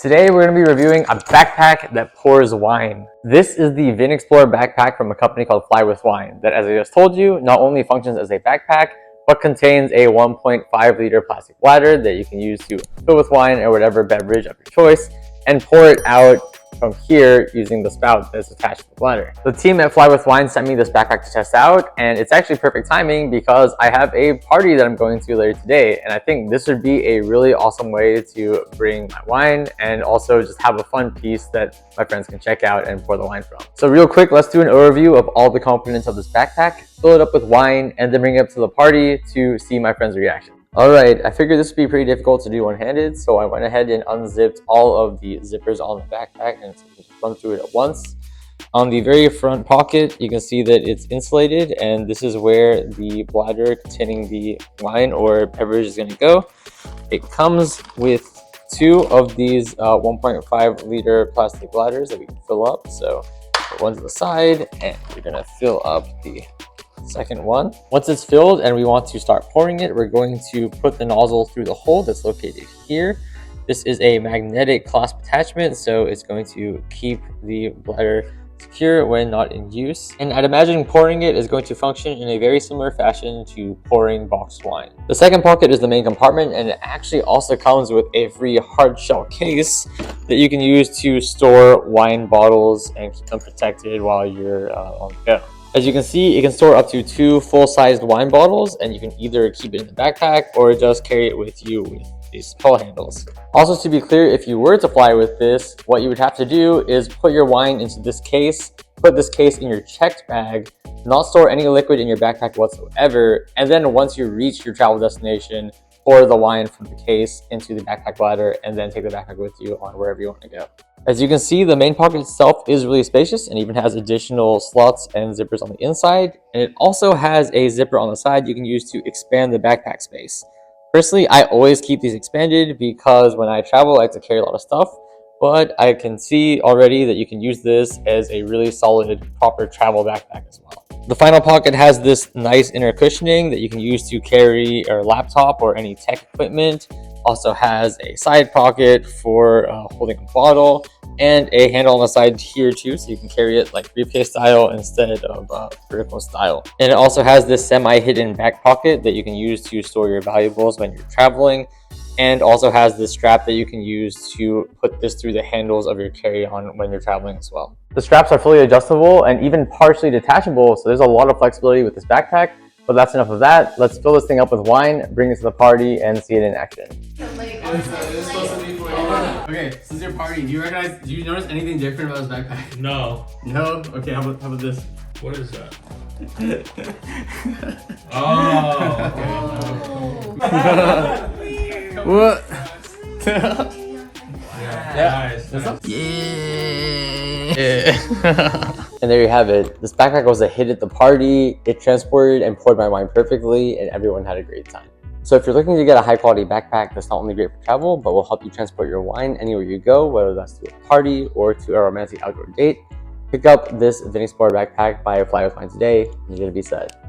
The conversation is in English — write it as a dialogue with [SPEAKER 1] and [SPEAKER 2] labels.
[SPEAKER 1] Today we're going to be reviewing a backpack that pours wine. This is the VinXplorer backpack from a company called FlyWithWine that, as I just told you, not only functions as a backpack, but contains a 1.5 liter plastic bladder that you can use to fill with wine or whatever beverage of your choice and pour it out from here using the spout that's attached to the bladder. The team at FlyWithWine sent me this backpack to test out, and it's actually perfect timing because I have a party that I'm going to later today, and I think this would be a really awesome way to bring my wine and also just have a fun piece that my friends can check out and pour the wine from. So real quick, let's do an overview of all the components of this backpack, fill it up with wine, and then bring it up to the party to see my friend's reaction. Alright, I figured this would be pretty difficult to do one-handed, so I went ahead and unzipped all of the zippers on the backpack and just run through it at once. On the very front pocket, you can see that it's insulated, and this is where the bladder containing the wine or beverage is going to go. It comes with two of these 1.5 liter plastic bladders that we can fill up. So put one to the side, and we're going to fill up the second one. Once it's filled and we want to start pouring it, we're going to put the nozzle through the hole that's located here. This is a magnetic clasp attachment, so it's going to keep the bladder secure when not in use. And I'd imagine pouring it is going to function in a very similar fashion to pouring boxed wine. The second pocket is the main compartment, and it actually also comes with a free hard shell case that you can use to store wine bottles and keep them protected while you're on the go. As you can see, it can store up to 2 full-sized wine bottles, and you can either keep it in the backpack or just carry it with you with these pull handles. Also, to be clear, if you were to fly with this, what you would have to do is put your wine into this case, put this case in your checked bag, not store any liquid in your backpack whatsoever, and then once you reach your travel destination, pour the wine from the case into the backpack bladder and then take the backpack with you on wherever you want to go. As you can see, the main pocket itself is really spacious and even has additional slots and zippers on the inside. And it also has a zipper on the side you can use to expand the backpack space. Personally, I always keep these expanded because when I travel, I like to carry a lot of stuff. But I can see already that you can use this as a really solid, proper travel backpack as well. The final pocket has this nice inner cushioning that you can use to carry your laptop or any tech equipment. Also has a side pocket for holding a bottle and a handle on the side here too, so you can carry it like briefcase style instead of vertical style. And it also has this semi-hidden back pocket that you can use to store your valuables when you're traveling, and also has this strap that you can use to put this through the handles of your carry-on when you're traveling as well. The straps are fully adjustable and even partially detachable, so there's a lot of flexibility with this backpack. But that's enough of that. Let's fill this thing up with wine, bring it to the party, and see it in action.
[SPEAKER 2] Okay, this is your party. Do you notice anything different about this backpack?
[SPEAKER 3] No.
[SPEAKER 2] No? Okay, how about this?
[SPEAKER 3] What is that? Oh. Okay.
[SPEAKER 2] What?
[SPEAKER 3] Yeah. Nice.
[SPEAKER 1] Yeah. And there you have it. This backpack was a hit at the party. It transported and poured my wine perfectly, and everyone had a great time. So if you're looking to get a high quality backpack that's not only great for travel, but will help you transport your wine anywhere you go, whether that's to a party or to a romantic outdoor date, pick up this VinXplorer backpack by FlyWithWine today, and you're gonna be set.